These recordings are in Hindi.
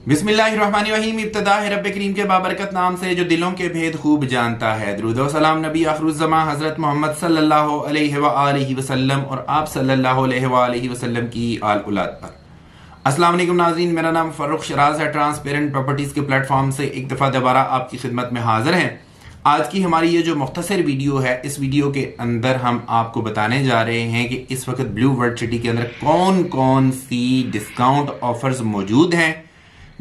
बिस्मिल्लाहिर्रहमानिर्रहीम। इब्तिदा है रब्बे करीम के बाबरकत नाम से जो दिलों के भेद खूब जानता है। दुरूद व सलाम नबी आखिरुज़्ज़मा हज़रत मोहम्मद सल्लल्लाहु अलैहि व आलिहि वसल्लम और आप सल्लल्लाहु अलैहि व आलिहि वसल्लम की आल औलाद पर। अस्सलाम वालेकुम नाज़रीन, मेरा नाम फ़र्रुख शराज है। ट्रांसपेरेंट प्रॉपर्टीज़ के प्लेटफॉर्म से एक दफ़ा दोबारा आपकी खिदमत में हाजिर हैं। आज की हमारी ये जो मुख्तसर वीडियो है, इस वीडियो के अंदर हम आपको बताने जा रहे हैं कि इस वक्त ब्लू वर्ल्ड सिटी के अंदर कौन कौन सी डिस्काउंट ऑफर्स मौजूद हैं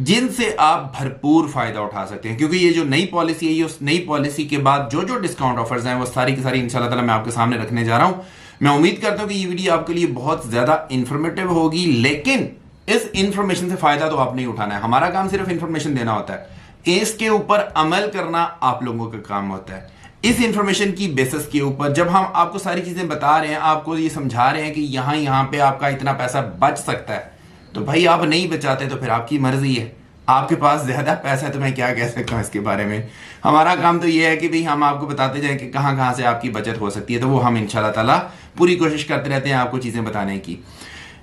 जिनसे आप भरपूर फायदा उठा सकते हैं। क्योंकि ये जो नई पॉलिसी है, ये उस नई पॉलिसी के बाद जो जो डिस्काउंट ऑफर्स हैं वो सारी की सारी इंशाल्लाह ताला मैं आपके सामने रखने जा रहा हूं। मैं उम्मीद करता हूं कि ये वीडियो आपके लिए बहुत ज्यादा इंफॉर्मेटिव होगी, लेकिन इस इंफॉर्मेशन से फायदा तो आपने ही उठाना है। हमारा काम सिर्फ इंफॉर्मेशन देना होता है, इसके ऊपर अमल करना आप लोगों का काम होता है। इस इंफॉर्मेशन की बेसिस के ऊपर जब हम आपको सारी चीजें बता रहे हैं, आपको ये समझा रहे हैं कि यहां पे आपका इतना पैसा बच सकता है, तो भाई आप नहीं बचाते तो फिर आपकी मर्जी है। आपके पास ज्यादा पैसा है तो मैं क्या कह सकता हूं इसके बारे में। हमारा काम तो ये है कि भाई हम आपको बताते जाएं कि कहां कहां से आपकी बचत हो सकती है, तो वो हम इंशाल्लाह ताला पूरी कोशिश करते रहते हैं आपको चीजें बताने की।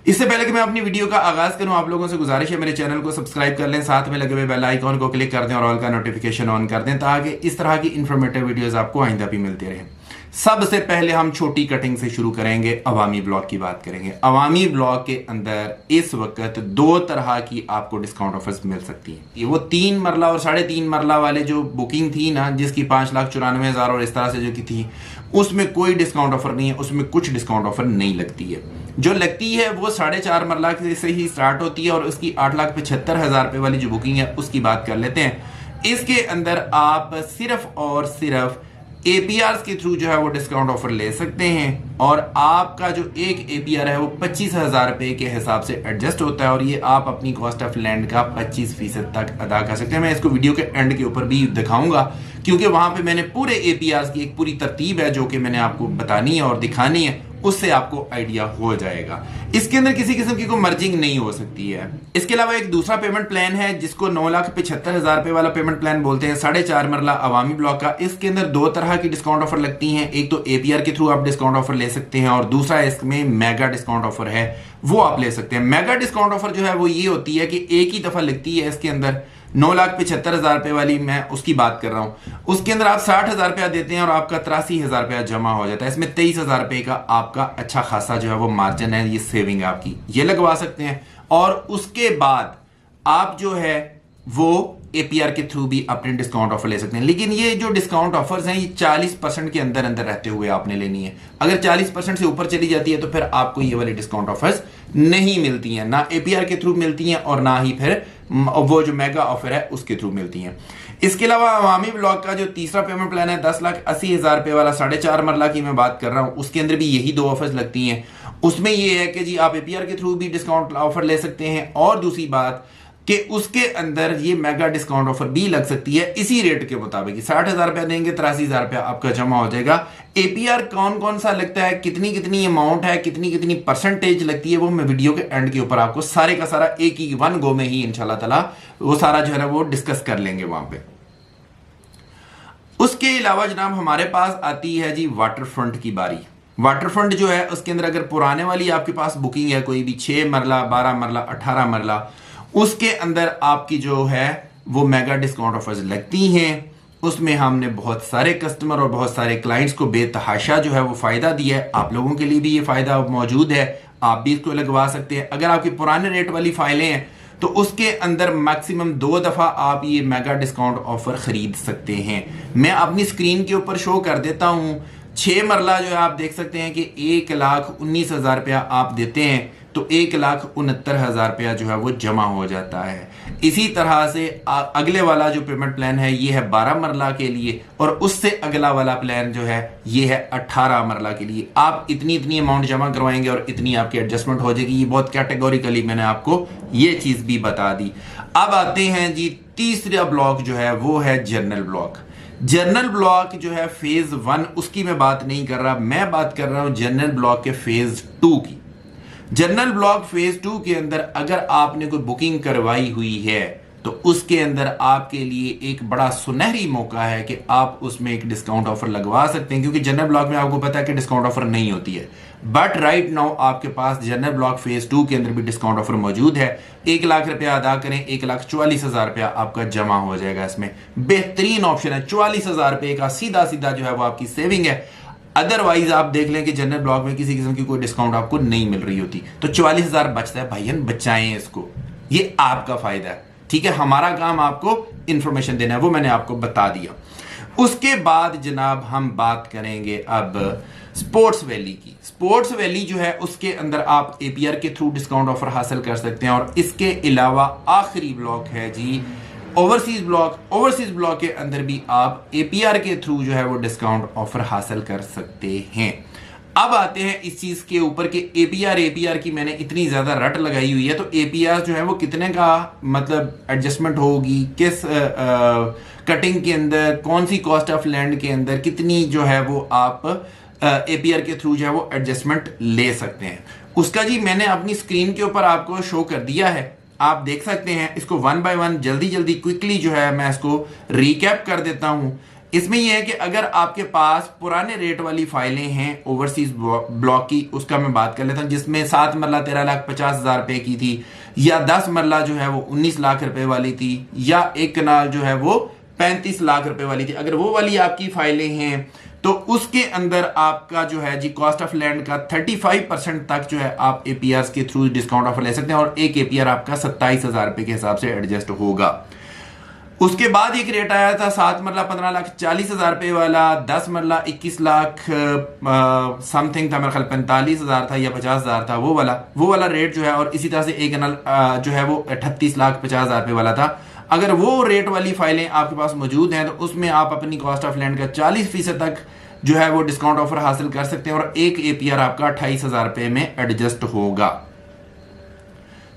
इससे पहले कि मैं अपनी वीडियो का आगाज करूं, आप लोगों से गुजारिश है मेरे चैनल को सब्सक्राइब कर लें, साथ में लगे हुए बेल आइकॉन को क्लिक कर दें और ऑल का नोटिफिकेशन ऑन कर दें, ताकि इस तरह की इंफॉर्मेटिव वीडियोस आपको आइंदा भी मिलते रहें। सबसे पहले हम छोटी कटिंग से शुरू करेंगे, अवामी ब्लॉक की बात करेंगे। अवामी ब्लॉक के अंदर इस वक्त दो तरह की आपको डिस्काउंट ऑफर्स मिल सकती हैं। ये वो 3 मरला और 3.5 मरला वाले जो बुकिंग थी ना, जिसकी 5,94,000 और इस तरह से जो की थी, उसमें कोई डिस्काउंट ऑफर नहीं है, उसमें कुछ डिस्काउंट ऑफर नहीं लगती है। जो लगती है वो 4.5 मरला से ही स्टार्ट होती है और उसकी 8,75,000 रुपए वाली जो बुकिंग है उसकी बात कर लेते हैं। इसके अंदर आप सिर्फ और सिर्फ एपीआर के थ्रू जो है वो डिस्काउंट ऑफर ले सकते हैं और आपका जो एक एपीआर है वो 25,000 रुपए के हिसाब से एडजस्ट होता है और ये आप अपनी कॉस्ट ऑफ लैंड का 25% तक अदा कर सकते हैं। मैं इसको वीडियो के एंड के ऊपर भी दिखाऊंगा, क्योंकि वहां पे मैंने पूरे एपीआर की एक पूरी तरतीब है जो कि मैंने आपको बतानी है और दिखानी है, उससे आपको आइडिया हो जाएगा। इसके अंदर किसी किस्म की कोई मर्जिंग नहीं हो सकती है। इसके अलावा एक दूसरा पेमेंट प्लान है जिसको 9,75,000 रुपए वाला पेमेंट प्लान बोलते हैं, 4.5 मरला अवामी ब्लॉक का। इसके अंदर दो तरह की डिस्काउंट ऑफर लगती हैं, एक तो एपीआर के थ्रू आप डिस्काउंट ऑफर ले सकते हैं और दूसरा इसमें मेगा डिस्काउंट ऑफर है, वो आप ले सकते हैं। मेगा डिस्काउंट ऑफर जो है वो ये होती है कि एक ही दफा लगती है। इसके अंदर 9,75,000 रुपए वाली मैं उसकी बात कर रहा हूं, उसके अंदर आप 60,000 रुपया देते हैं और आपका 83,000 रुपया जमा हो जाता है। इसमें 23,000 रुपए का आपका अच्छा खासा जो है वो मार्जिन है, ये सेविंग है आपकी, ये लगवा सकते हैं। और उसके बाद आप जो है वो एपीआर के थ्रू भी अपने डिस्काउंट ऑफर ले सकते हैं। लेकिन ये जो डिस्काउंट ऑफर्स हैं ये 40% के अंदर अंदर रहते हुए आपने लेनी है। अगर 40% से ऊपर चली जाती है तो फिर आपको ये वाली डिस्काउंट ऑफर्स नहीं मिलती हैं, ना एपीआर के थ्रू मिलती हैं और ना ही फिर वो जो मेगा ऑफर है उसके थ्रू मिलती हैं। इसके अलावा अवामी ब्लॉक का जो तीसरा पेमेंट प्लान है 10,80,000 रुपए वाला, 4.5 मरला की मैं बात कर रहा हूं, उसके अंदर भी यही दो ऑफर्स लगती हैं। उसमें यह है कि जी आप एपीआर के थ्रू भी डिस्काउंट ऑफर ले सकते हैं और दूसरी बात कि उसके अंदर ये मेगा डिस्काउंट ऑफर भी लग सकती है इसी रेट के मुताबिक। 60,000 रुपया देंगे, 83,000 रुपया आपका जमा हो जाएगा। एपीआर कौन कौन सा लगता है, कितनी कितनी अमाउंट है, कितनी कितनी परसेंटेज लगती है, वो मैं वीडियो के एंड के ऊपर आपको सारे का सारा एक ही वन गो में ही इंशाल्लाह ताला वो सारा जो है ना वो डिस्कस कर लेंगे वहां पे। उसके अलावा जनाब हमारे पास आती है जी वाटर फ्रंट की बारी। वाटर फ्रंट जो है उसके अंदर अगर पुराने वाली आपके पास बुकिंग है कोई भी 6 मरला, 12 मरला, 18 मरला, उसके अंदर आपकी जो है वो मेगा डिस्काउंट ऑफर्स लगती हैं। उसमें हमने बहुत सारे कस्टमर और बहुत सारे क्लाइंट्स को बेतहाशा जो है वो फायदा दिया है। आप लोगों के लिए भी ये फायदा मौजूद है, आप भी इसको लगवा सकते हैं। अगर आपकी पुराने रेट वाली फाइलें हैं तो उसके अंदर मैक्सिमम 2 दफा आप ये मेगा डिस्काउंट ऑफर खरीद सकते हैं। मैं अपनी स्क्रीन के ऊपर शो कर देता हूं। 6 मरला जो है आप देख सकते हैं कि 1,19,000 रुपया आप देते हैं तो 1,69,000 रुपया जो है वो जमा हो जाता है। इसी तरह से अगले वाला जो पेमेंट प्लान है ये है 12 मरला के लिए और उससे अगला वाला प्लान जो है ये है 18 मरला के लिए। आप इतनी इतनी अमाउंट जमा करवाएंगे और इतनी आपकी एडजस्टमेंट हो जाएगी। ये बहुत कैटेगोरिकली मैंने आपको ये चीज भी बता दी। अब आते हैं जी तीसरा ब्लॉक जो है वो है जनरल ब्लॉक। जनरल ब्लॉक जो है फेज 1 उसकी मैं बात नहीं कर रहा, मैं बात कर रहा हूं जनरल ब्लॉक के फेज 2 की। जनरल ब्लॉक फेज 2 के अंदर अगर आपने कोई बुकिंग करवाई हुई है तो तो उसके अंदर आपके लिए एक बड़ा सुनहरी मौका है कि आप उसमें एक डिस्काउंट ऑफर लगवा सकते हैं, क्योंकि जनरल ब्लॉक में आपको पता है कि डिस्काउंट ऑफर नहीं होती है। बट राइट नाउ आपके पास जनरल ब्लॉक फेज 2 के अंदर भी डिस्काउंट ऑफर मौजूद है। 1 लाख रुपया अदा करें, 1,44,000 रुपया आपका जमा हो जाएगा। इसमें बेहतरीन ऑप्शन है, 44,000 रुपए का सीधा सीधा जो है वो आपकी सेविंग है। अदरवाइज आप देख लें कि जनरल ब्लॉक में किसी किस्म की कोई डिस्काउंट आपको नहीं मिल रही होती, तो 44,000 बचता है। भाईयन बचाएं इसको, ये आपका फायदा है, ठीक है। हमारा काम आपको इंफॉर्मेशन देना है, वो मैंने आपको बता दिया। उसके बाद जनाब हम बात करेंगे अब स्पोर्ट्स वैली की। स्पोर्ट्स वैली जो है उसके अंदर आप एपीआर के थ्रू डिस्काउंट ऑफर हासिल कर सकते हैं। और इसके अलावा आखिरी ब्लॉक है जी ओवरसीज ब्लॉक। ओवरसीज ब्लॉक के अंदर भी आप एपीआर के थ्रू जो है वो डिस्काउंट ऑफर हासिल कर सकते हैं। अब आते हैं इस चीज के ऊपर कि एपीआर की मैंने इतनी ज्यादा रट लगाई हुई है, तो एपीआर जो है वो कितने का मतलब एडजस्टमेंट होगी, किस कटिंग के अंदर, कौन सी कॉस्ट ऑफ लैंड के अंदर कितनी जो है वो आप एपीआर के थ्रू जो है वो एडजस्टमेंट ले सकते हैं। उसका जी मैंने अपनी स्क्रीन के ऊपर आपको शो कर दिया है, आप देख सकते हैं। इसको 1 बाय 1 जल्दी जल्दी क्विकली जो है मैं इसको रिकैप कर देता हूं। इसमें यह है कि अगर आपके पास पुराने रेट वाली फाइलें हैं ओवरसीज ब्लॉक की, उसका मैं बात कर लेता हूं, जिसमें 7 मरला 13,50,000 रुपए की थी, या 10 मरला जो है वो 19 लाख रुपए वाली थी, या 1 कनाल जो है वो 35 लाख रुपए वाली थी। अगर वो वाली आपकी फाइलें हैं तो उसके अंदर आपका जो है जी कॉस्ट ऑफ लैंड का 35% तक जो है आप एपीआर के थ्रू डिस्काउंट ऑफर ले सकते हैं, और एक एपीआर आपका 27,000 रुपए के हिसाब से एडजस्ट होगा। उसके बाद एक रेट आया था 7 मरला 15,40,000 रुपए वाला, 10 मरला 21 लाख समथिंग था, मेरे ख्याल 45,000 था या 50,000 था, वो वाला रेट जो है। और इसी तरह से एक जो है वो 38,50,000 रुपए वाला था। अगर वो रेट वाली फाइलें आपके पास मौजूद हैं तो उसमें आप अपनी कॉस्ट ऑफ लैंड का 40% तक जो है वो डिस्काउंट ऑफर हासिल कर सकते हैं, और एक एपीआर आपका 28,000 रुपए में एडजस्ट होगा।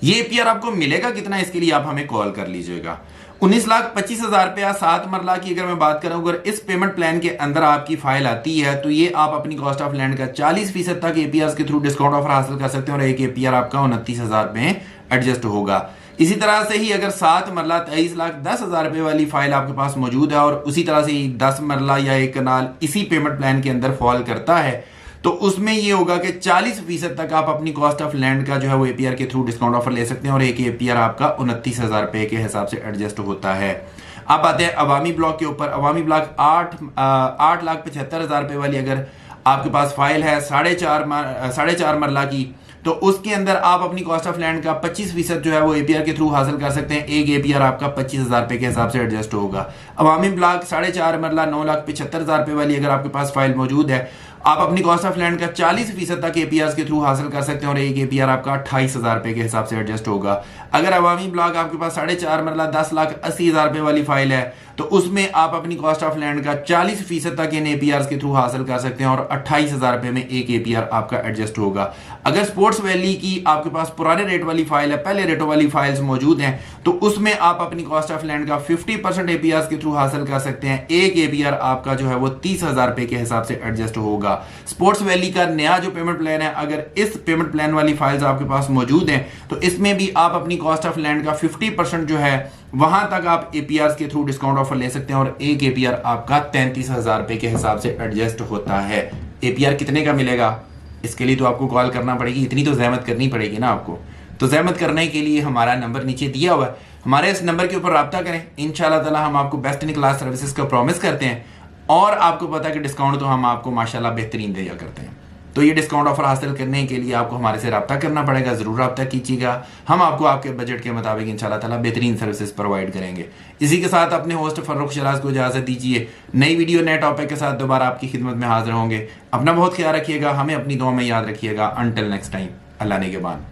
ये एपीआर आपको मिलेगा कितना, इसके लिए आप हमें कॉल कर लीजिएगा। 19,25,000 रुपया 7 मरला की अगर मैं बात करूं, अगर इस पेमेंट प्लान के अंदर आपकी फाइल आती है तो ये आप अपनी कॉस्ट ऑफ लैंड का 40% तक एपीआर के थ्रू डिस्काउंट ऑफर हासिल कर सकते हैं, और एक एपीआर आपका 29,000 में एडजस्ट होगा। इसी तरह से ही अगर 7 मरला 23,10,000 रुपए वाली फाइल आपके पास मौजूद है, और उसी तरह से 10 मरला या 1 कनाल इसी पेमेंट प्लान के अंदर फॉल करता है, तो उसमें ये होगा कि 40% तक आप अपनी कॉस्ट ऑफ लैंड का जो है वो एपीआर के थ्रू डिस्काउंट ऑफर ले सकते हैं, और एक एपीआर आपका 29,000 रुपए के हिसाब से एडजस्ट होता है। अब आते हैं अवामी ब्लॉक के ऊपर। अवामी ब्लॉक 8,75,000 रुपए वाली अगर आपके पास फाइल है 4.5 मरला की, तो उसके अंदर आप अपनी कॉस्ट ऑफ लैंड का 25% जो है वो एपीआर के थ्रू हासिल कर सकते हैं। एक एपीआर आपका 25,000 रुपए के हिसाब से एडजस्ट होगा। अवामी ब्लॉक 4.5 मरला 9,75,000 रुपए वाली अगर आपके पास फाइल मौजूद है, आप अपनी कॉस्ट ऑफ लैंड का 40% तक एपीआर के थ्रू हासिल कर सकते हैं, और एक एपीआर आपका 28,000 रुपए के हिसाब से एडजस्ट होगा। अगर अवामी ब्लॉक आपके पास 4.5 मरला 10,80,000 रुपए वाली फाइल है, तो उसमें आप अपनी कॉस्ट ऑफ लैंड का 40% तक इन एपीआर के थ्रू हासिल कर सकते हैं, और 28,000 रुपए में एक एपीआर आपका एडजस्ट होगा। अगर स्पोर्ट्स वैली की आपके पास पुराने रेट वाली फाइल है, पहले रेटों वाली फाइल्स मौजूद हैं, तो उसमें आप अपनी कॉस्ट ऑफ लैंड का 50% एपीआर के थ्रू हासिल कर सकते हैं। एक एपीआर आपका जो है वो 30,000 रुपए के हिसाब से एडजस्ट होगा। स्पोर्ट्स वैली का नया जो पेमेंट प्लान है, अगर इस पेमेंट प्लान वाली फाइल्स आपके पास मौजूद हैं, तो इसमें भी आप अपनी कॉस्ट ऑफ लैंड का 50% जो है वहां तक आप एपीआर के थ्रू डिस्काउंट ऑफर ले सकते हैं, और एक एपीआर आपका 33,000 रुपए के हिसाब से एडजस्ट होता है। एपीआर कितने का मिलेगा, इसके लिए तो आपको कॉल करना पड़ेगी, इतनी तो जहमत करनी पड़ेगी ना आपको। तो जहमत करने के लिए हमारा नंबर नीचे दिया हुआ है, हमारे इस नंबर के ऊपर रब्ता करें। इंशाल्लाह ताला हम आपको बेस्ट इन क्लास सर्विसेज का प्रॉमिस करते हैं, और आपको पता है कि डिस्काउंट तो हम आपको माशाल्लाह बेहतरीन दिया करते हैं। तो ये डिस्काउंट ऑफर हासिल करने के लिए आपको हमारे से रब्ता करना पड़ेगा, जरूर रब्ता कीजिएगा। हम आपको आपके बजट के मुताबिक इंशाल्लाह ताला बेहतरीन सर्विसेज प्रोवाइड करेंगे। इसी के साथ अपने होस्ट फर्रुख शराज को इजाजत दीजिए। नई वीडियो नए टॉपिक के साथ दोबारा आपकी खिदमत में हाजिर होंगे। अपना बहुत ख्याल रखिएगा, हमें अपनी दुआ में याद रखिएगा। अंटिल नेक्स्ट टाइम, अल्लाह ने के बाद।